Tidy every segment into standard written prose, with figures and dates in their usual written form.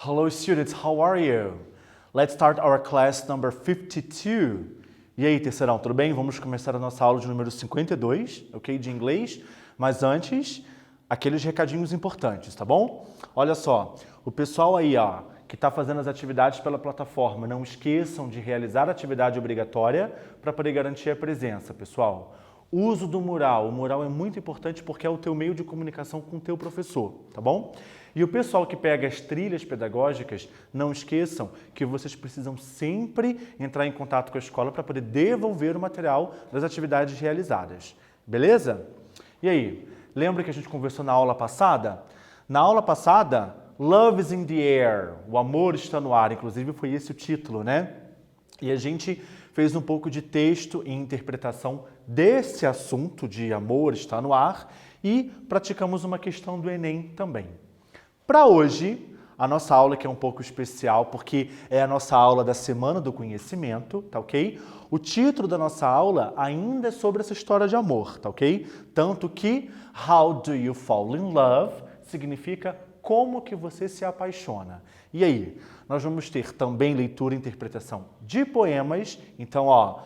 Hello students, how are you? Let's start our class number 52. E aí, terceirão, tudo bem? Vamos começar a nossa aula de número 52, ok? De inglês. Mas antes, aqueles recadinhos importantes, tá bom? Olha só, o pessoal aí, ó, que está fazendo as atividades pela plataforma, não esqueçam de realizar a atividade obrigatória para poder garantir a presença, pessoal. Uso do mural. O mural é muito importante porque é o teu meio de comunicação com o teu professor, tá bom? E o pessoal que pega as trilhas pedagógicas, não esqueçam que vocês precisam sempre entrar em contato com a escola para poder devolver o material das atividades realizadas. Beleza? E aí, lembra que a gente conversou na aula passada? Na aula passada, Love is in the air, o amor está no ar, inclusive foi esse o título, né? E a gente fez um pouco de texto e interpretação desse assunto de amor está no ar e praticamos uma questão do Enem também. Para hoje, a nossa aula que é um pouco especial porque é a nossa aula da Semana do Conhecimento, tá ok? O título da nossa aula ainda é sobre essa história de amor, tá ok? Tanto que How do you fall in love significa como que você se apaixona. E aí, nós vamos ter também leitura e interpretação de poemas. Então, ó,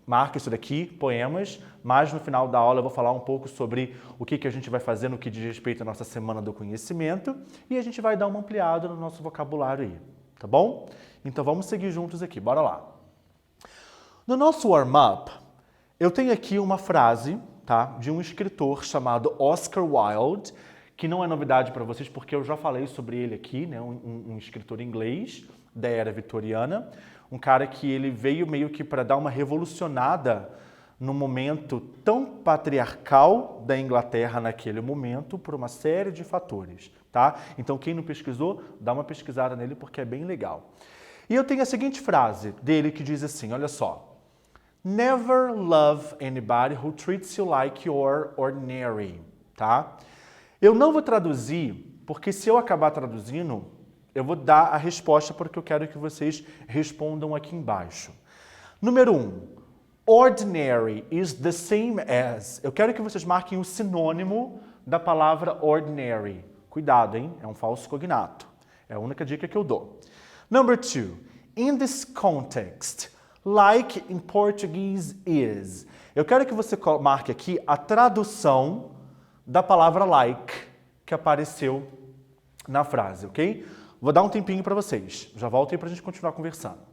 marca isso daqui, poemas, mas no final da aula eu vou falar um pouco sobre o que a gente vai fazer no que diz respeito à nossa Semana do Conhecimento e a gente vai dar uma ampliada no nosso vocabulário aí, tá bom? Então vamos seguir juntos aqui, bora lá. No nosso warm-up, eu tenho aqui uma frase, tá, de um escritor chamado Oscar Wilde, que não é novidade para vocês porque eu já falei sobre ele aqui, né, um escritor inglês da era vitoriana, um cara que ele veio meio que para dar uma revolucionada no momento tão patriarcal da Inglaterra naquele momento por uma série de fatores, tá? Então quem não pesquisou, dá uma pesquisada nele porque é bem legal. E eu tenho a seguinte frase dele que diz assim, olha só. Never love anybody who treats you like you're ordinary, tá? Eu não vou traduzir, porque se eu acabar traduzindo, eu vou dar a resposta porque eu quero que vocês respondam aqui embaixo. Número 1. Ordinary is the same as. Eu quero que vocês marquem o sinônimo da palavra ordinary. Cuidado, hein? É um falso cognato. É a única dica que eu dou. Number 2. In this context, like in Portuguese is. Eu quero que você marque aqui a tradução da palavra like que apareceu na frase, ok? Vou dar um tempinho para vocês. Já volto aí para a gente continuar conversando.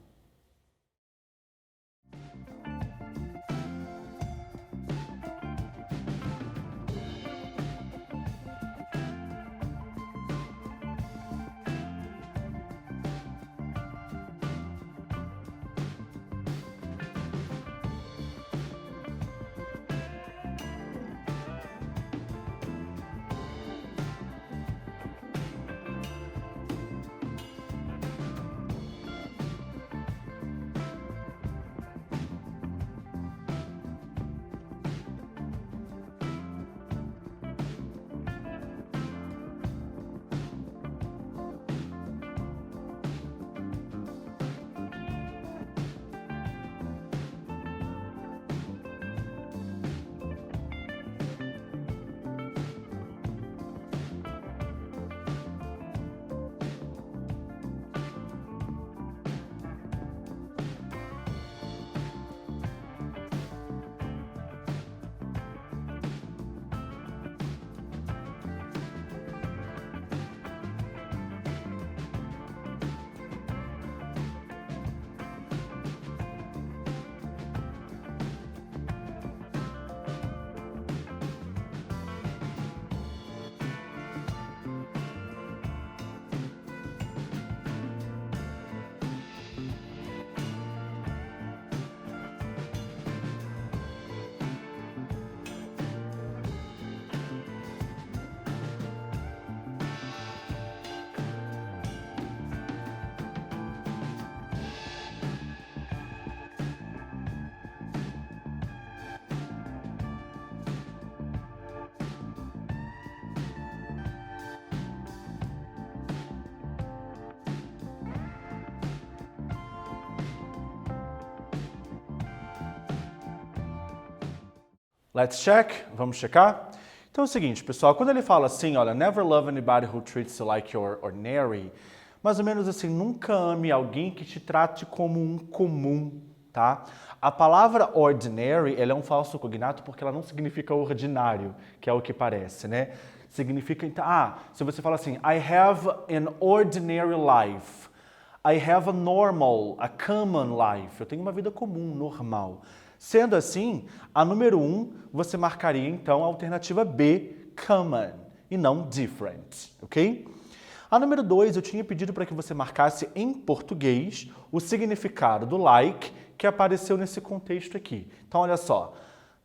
Let's check. Vamos checar? Então é o seguinte, pessoal, quando ele fala assim, olha, never love anybody who treats you like you're ordinary, Mais ou menos assim, nunca ame alguém que te trate como um comum, tá? A palavra ordinary, ela é um falso cognato porque ela não significa ordinário, que é o que parece, né? Significa, então, se você fala assim, I have an ordinary life. I have a normal, a common life. Eu tenho uma vida comum, normal. Sendo assim, a número 1, você marcaria então a alternativa B, common, e não different, ok? A número 2, eu tinha pedido para que você marcasse em português o significado do like que apareceu nesse contexto aqui. Então, olha só.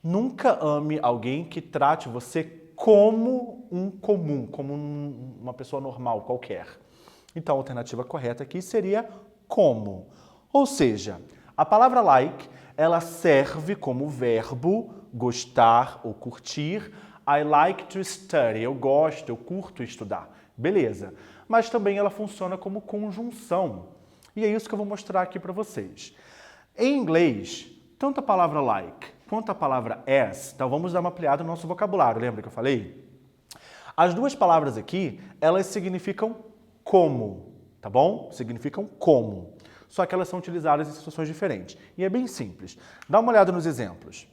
Nunca ame alguém que trate você como um comum, como uma pessoa normal qualquer. Então, a alternativa correta aqui seria como. Ou seja, a palavra like, ela serve como verbo gostar ou curtir. I like to study. Eu gosto, eu curto estudar. Beleza. Mas também ela funciona como conjunção. E é isso que eu vou mostrar aqui para vocês. Em inglês, tanto a palavra like quanto a palavra as, então vamos dar uma ampliada no nosso vocabulário, lembra que eu falei? As duas palavras aqui, elas significam como, tá bom? Significam como. Só que elas são utilizadas em situações diferentes. E é bem simples. Dá uma olhada nos exemplos.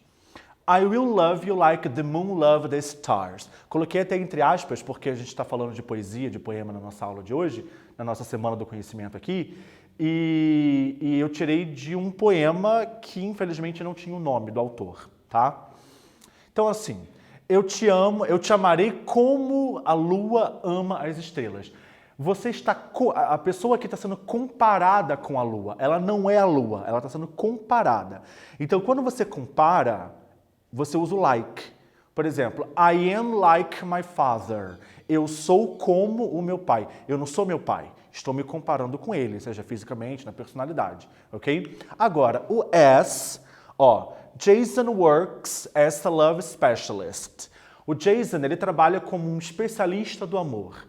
I will love you like the moon loved the stars. Coloquei até entre aspas, porque a gente está falando de poesia, de poema na nossa aula de hoje, na nossa Semana do Conhecimento aqui, e eu tirei de um poema que, infelizmente, não tinha o nome do autor, tá? Então, assim, eu te amo, eu te amarei como a lua ama as estrelas. A pessoa que está sendo comparada com a lua, ela não é a lua, ela está sendo comparada. Então, quando você compara, você usa o like. Por exemplo, I am like my father. Eu sou como o meu pai. Eu não sou meu pai. Estou me comparando com ele, seja fisicamente, na personalidade, ok? Agora, o as, Jason works as a love specialist. O Jason, ele trabalha como um especialista do amor.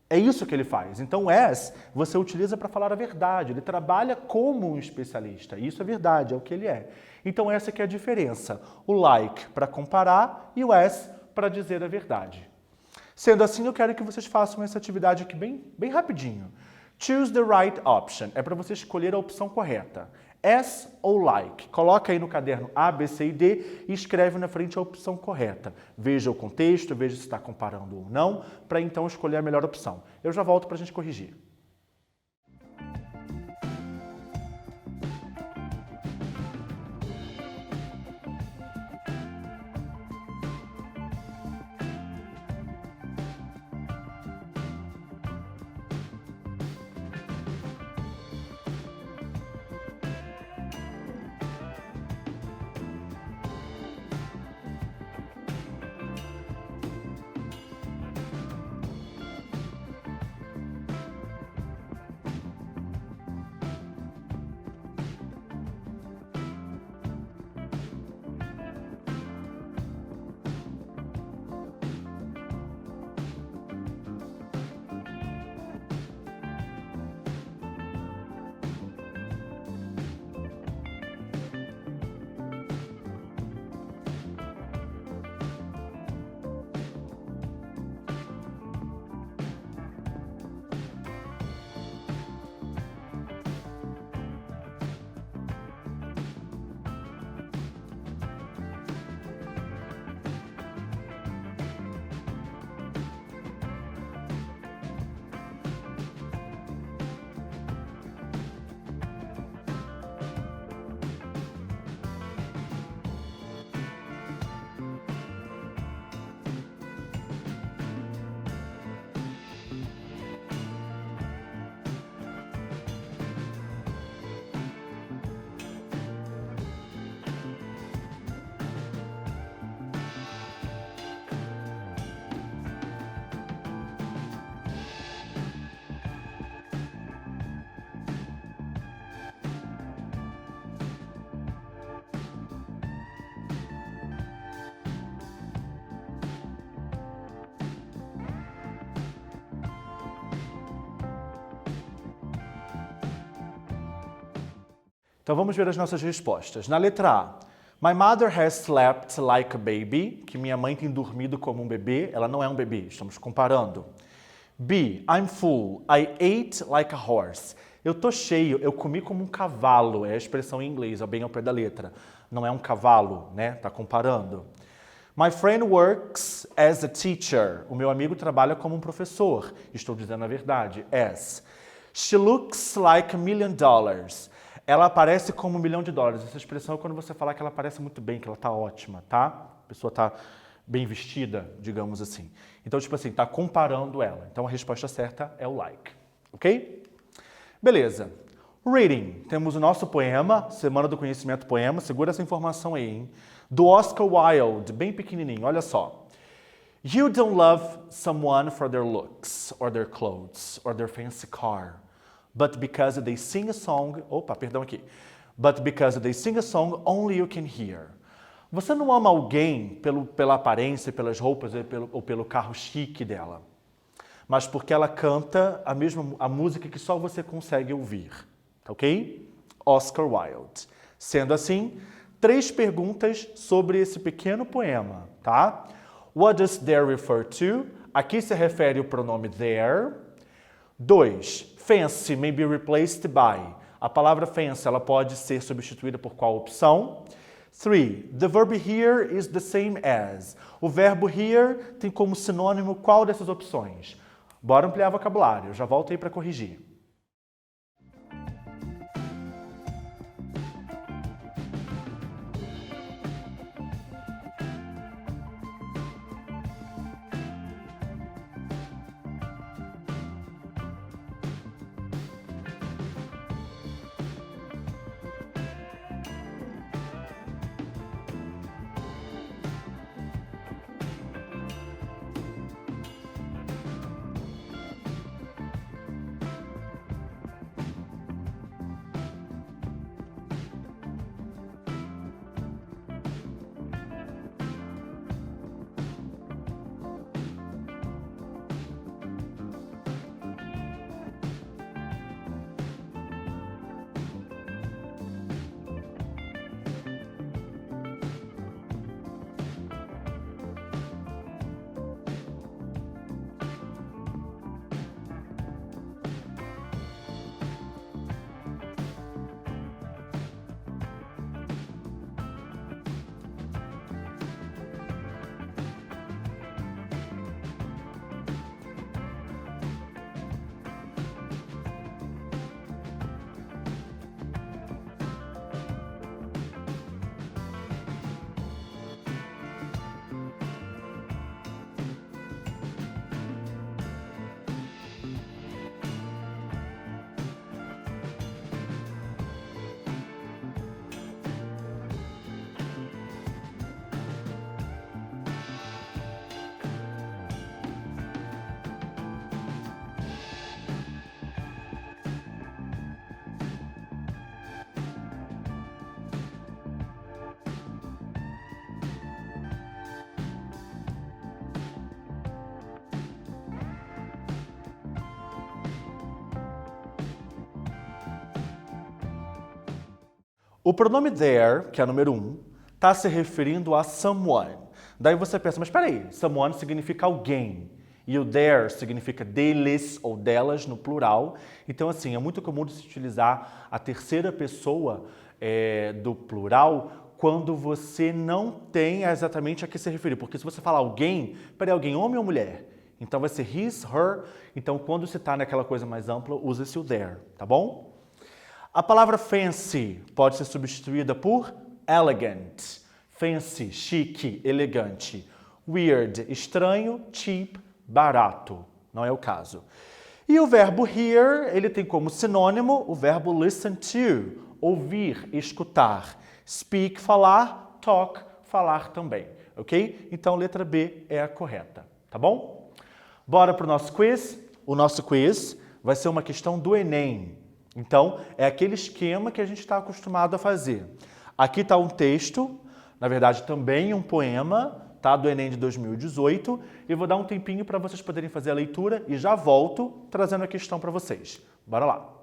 É isso que ele faz. Então, as, você utiliza para falar a verdade. Ele trabalha como um especialista. Isso é verdade, é o que ele é. Então, essa que é a diferença. O like para comparar e o as para dizer a verdade. Sendo assim, eu quero que vocês façam essa atividade aqui bem rapidinho. Choose the right option. É para você escolher a opção correta. As ou like. Coloca aí no caderno A, B, C e D e escreve na frente a opção correta. Veja o contexto, veja se está comparando ou não, para então escolher a melhor opção. Eu já volto para a gente corrigir. Então vamos ver as nossas respostas. Na letra A, My mother has slept like a baby, que minha mãe tem dormido como um bebê. Ela não é um bebê, estamos comparando. B. I'm full. I ate like a horse. Eu tô cheio, eu comi como um cavalo. É a expressão em inglês, é bem ao pé da letra. Não é um cavalo, né? Tá comparando. My friend works as a teacher. O meu amigo trabalha como um professor. Estou dizendo a verdade. As. She looks like $1 million. Ela aparece como $1 milhão. Essa expressão é quando você fala que ela aparece muito bem, que ela tá ótima, tá? A pessoa tá bem vestida, digamos assim. Então, tipo assim, tá comparando ela. Então, a resposta certa é o like. Ok? Beleza. Reading. Temos o nosso poema, Semana do Conhecimento Poema. Segura essa informação aí, hein? Do Oscar Wilde, bem pequenininho. Olha só. You don't love someone for their looks, or their clothes, or their fancy car, but because they sing a song... Opa, perdão aqui. But because they sing a song only you can hear. Você não ama alguém pela aparência, pelas roupas ou pelo carro chique dela, mas porque ela canta a música que só você consegue ouvir, ok? Oscar Wilde. Sendo assim, 3 perguntas sobre esse pequeno poema, tá? What does there refer to? Aqui se refere o pronome there. 2. Fancy may be replaced by. A palavra fancy ela pode ser substituída por qual opção? 3. The verb here is the same as. O verbo here tem como sinônimo qual dessas opções? Bora ampliar vocabulário. Eu já volto aí para corrigir. O pronome there, que é o número 1, está se referindo a someone. Daí você pensa, mas peraí, someone significa alguém. E o there significa deles ou delas no plural. Então, assim, é muito comum de se utilizar a terceira pessoa do plural quando você não tem exatamente a que se referir. Porque se você falar alguém, peraí, alguém homem ou mulher? Então vai ser his, her. Então, quando você está naquela coisa mais ampla, usa-se o there, tá bom? A palavra fancy pode ser substituída por elegant. Fancy, chique, elegante. Weird, estranho. Cheap, barato. Não é o caso. E o verbo hear, ele tem como sinônimo o verbo listen to, ouvir, escutar. Speak, falar. Talk, falar também. Ok? Então, letra B é a correta. Tá bom? Bora para o nosso quiz. O nosso quiz vai ser uma questão do Enem. Então, é aquele esquema que a gente está acostumado a fazer. Aqui está um texto, na verdade também um poema, tá, do Enem de 2018, e vou dar um tempinho para vocês poderem fazer a leitura e já volto trazendo a questão para vocês. Bora lá!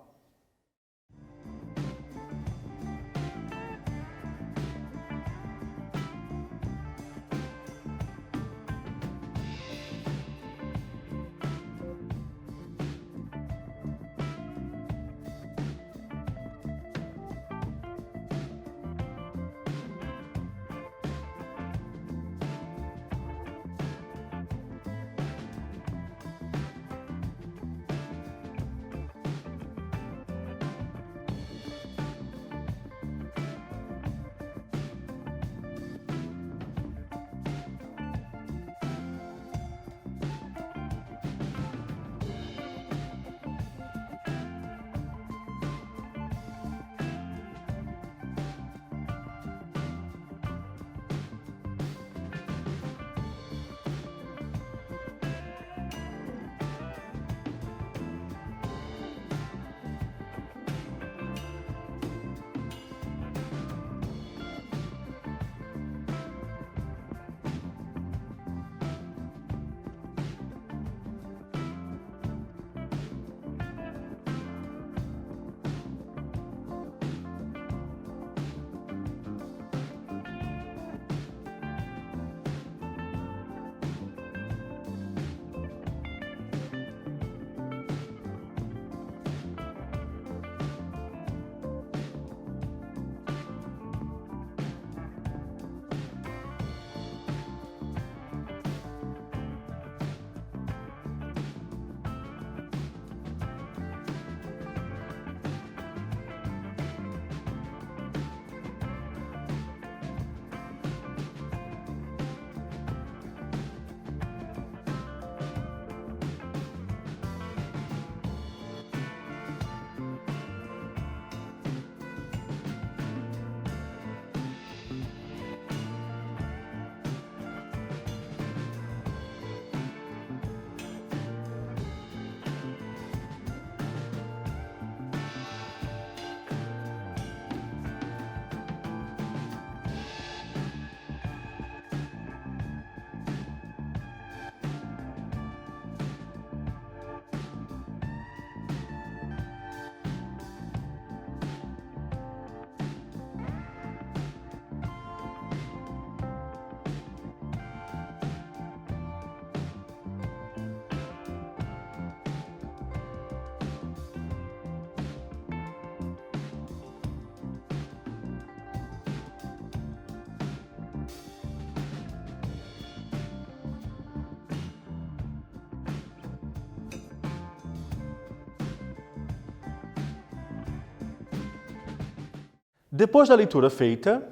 Depois da leitura feita,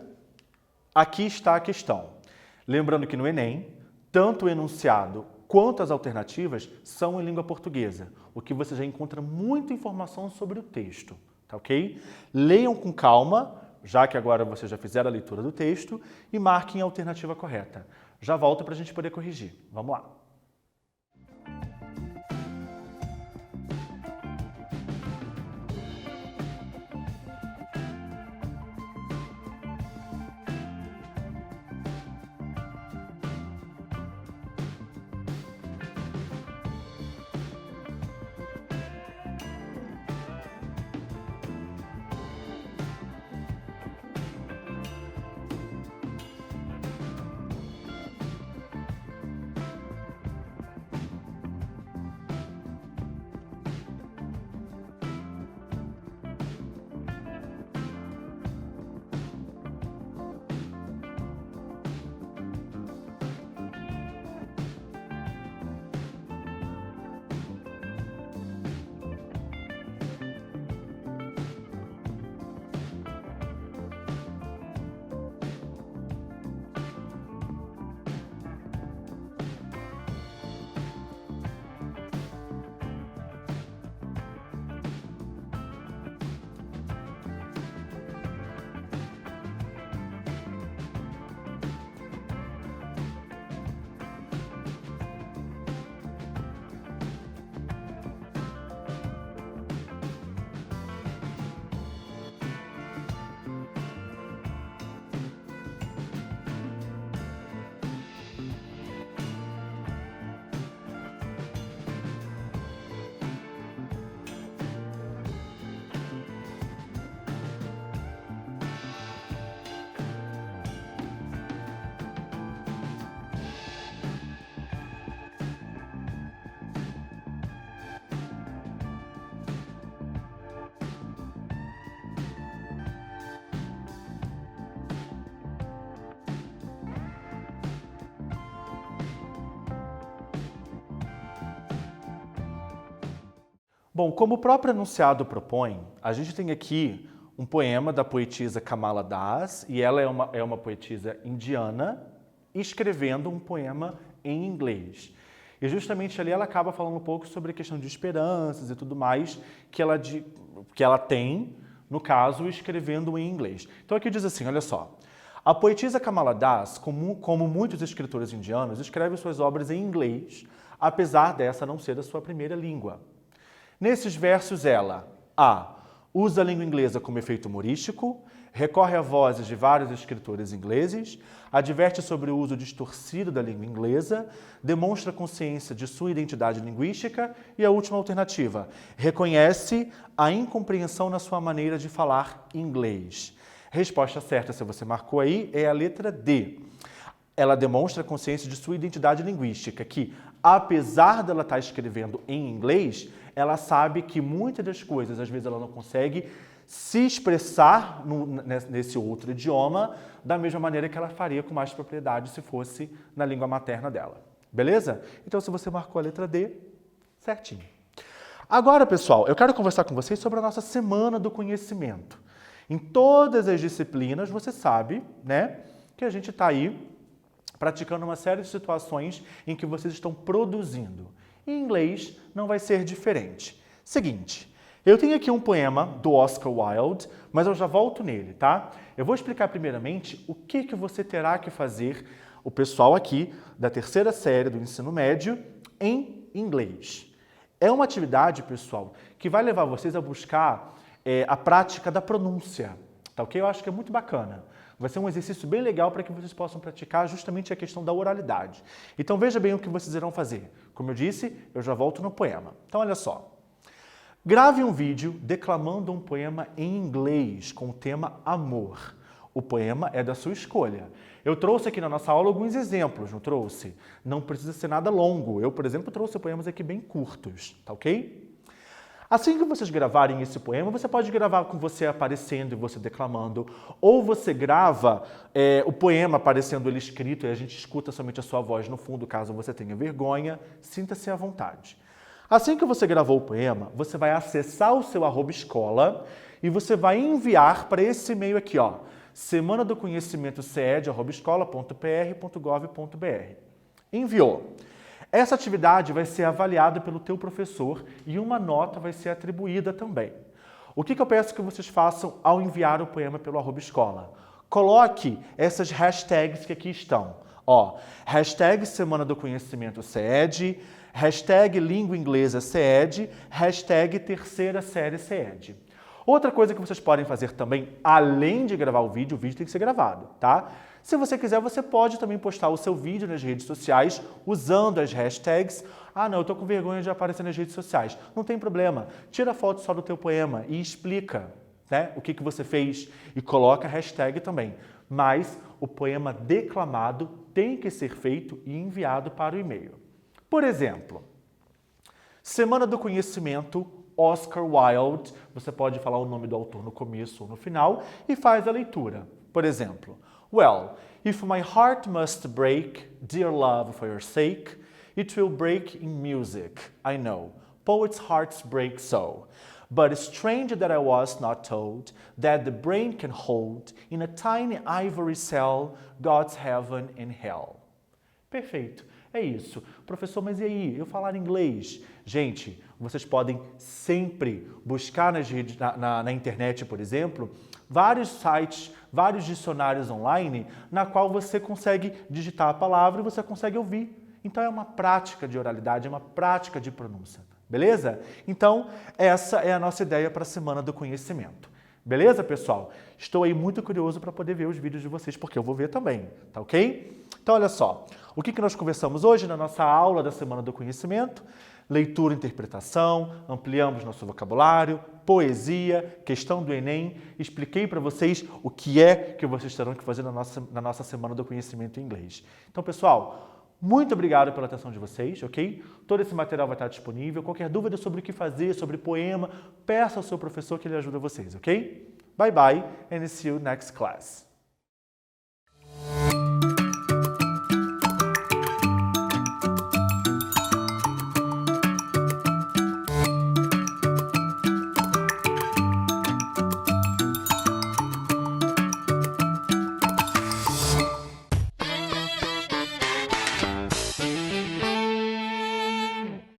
aqui está a questão. Lembrando que no Enem, tanto o enunciado quanto as alternativas são em língua portuguesa, o que você já encontra muita informação sobre o texto, tá ok? Leiam com calma, já que agora vocês já fizeram a leitura do texto, e marquem a alternativa correta. Já volto para a gente poder corrigir. Vamos lá. Bom, como o próprio enunciado propõe, a gente tem aqui um poema da poetisa Kamala Das, e ela é uma poetisa indiana, escrevendo um poema em inglês. E justamente ali ela acaba falando um pouco sobre a questão de esperanças e tudo mais que ela tem, no caso, escrevendo em inglês. Então aqui diz assim, olha só. A poetisa Kamala Das, como muitos escritores indianos, escreve suas obras em inglês, apesar dessa não ser a sua primeira língua. Nesses versos ela, a. usa a língua inglesa como efeito humorístico, recorre a vozes de vários escritores ingleses, adverte sobre o uso distorcido da língua inglesa, demonstra consciência de sua identidade linguística e a última alternativa, reconhece a incompreensão na sua maneira de falar inglês. Resposta certa, se você marcou aí, é a letra D. Ela demonstra consciência de sua identidade linguística, que, apesar dela estar escrevendo em inglês, ela sabe que muitas das coisas, às vezes, ela não consegue se expressar nesse outro idioma da mesma maneira que ela faria com mais propriedade se fosse na língua materna dela. Beleza? Então, se você marcou a letra D, certinho. Agora, pessoal, eu quero conversar com vocês sobre a nossa Semana do Conhecimento. Em todas as disciplinas, você sabe, né, que a gente está aí praticando uma série de situações em que vocês estão produzindo. Em inglês não vai ser diferente. Seguinte, eu tenho aqui um poema do Oscar Wilde, mas eu já volto nele, tá? Eu vou explicar primeiramente o que você terá que fazer, o pessoal aqui da terceira série do ensino médio, em inglês. É uma atividade, pessoal, que vai levar vocês a buscar a prática da pronúncia, tá ok? Eu acho que é muito bacana. Vai ser um exercício bem legal para que vocês possam praticar justamente a questão da oralidade. Então veja bem o que vocês irão fazer. Como eu disse, eu já volto no poema. Então olha só. Grave um vídeo declamando um poema em inglês com o tema amor. O poema é da sua escolha. Eu trouxe aqui na nossa aula alguns exemplos, não trouxe? Não precisa ser nada longo. Eu, por exemplo, trouxe poemas aqui bem curtos, tá ok? Assim que vocês gravarem esse poema, você pode gravar com você aparecendo e você declamando, ou você grava o poema aparecendo ele escrito e a gente escuta somente a sua voz no fundo, caso você tenha vergonha, sinta-se à vontade. Assim que você gravou o poema, você vai acessar o seu @escola e você vai enviar para esse e-mail aqui, ó, semana do conhecimento ceed@escola.pr.gov.br. Enviou. Essa atividade vai ser avaliada pelo teu professor e uma nota vai ser atribuída também. O que eu peço que vocês façam ao enviar o poema pelo @escola? Coloque essas hashtags que aqui estão. Ó, hashtag Semana do Conhecimento CED, hashtag Língua Inglesa CED, hashtag Terceira Série CED. Outra coisa que vocês podem fazer também, além de gravar o vídeo tem que ser gravado, tá? Se você quiser, você pode também postar o seu vídeo nas redes sociais usando as hashtags. Ah, não, eu tô com vergonha de aparecer nas redes sociais. Não tem problema. Tira foto só do teu poema e explica, né, o que você fez e coloca a hashtag também. Mas o poema declamado tem que ser feito e enviado para o e-mail. Por exemplo, Semana do Conhecimento, Oscar Wilde. Você pode falar o nome do autor no começo ou no final e faz a leitura. Por exemplo, well, if my heart must break, dear love, for your sake, it will break in music, I know. Poets' hearts break so. But strange that I was not told that the brain can hold in a tiny ivory cell God's heaven and hell. Perfeito. É isso. Professor, mas e aí? Eu falar inglês? Gente, vocês podem sempre buscar na internet, por exemplo, vários sites, vários dicionários online, na qual você consegue digitar a palavra e você consegue ouvir. Então é uma prática de oralidade, é uma prática de pronúncia. Beleza? Então, essa é a nossa ideia para a Semana do Conhecimento. Beleza, pessoal? Estou aí muito curioso para poder ver os vídeos de vocês, porque eu vou ver também, tá ok? Então, olha só. O que nós conversamos hoje na nossa aula da Semana do Conhecimento? Leitura e interpretação, ampliamos nosso vocabulário, poesia, questão do Enem. Expliquei para vocês o que é que vocês terão que fazer na nossa Semana do Conhecimento em inglês. Então, pessoal, muito obrigado pela atenção de vocês, ok? Todo esse material vai estar disponível. Qualquer dúvida sobre o que fazer, sobre poema, peça ao seu professor que ele ajuda vocês, ok? Bye bye and see you next class.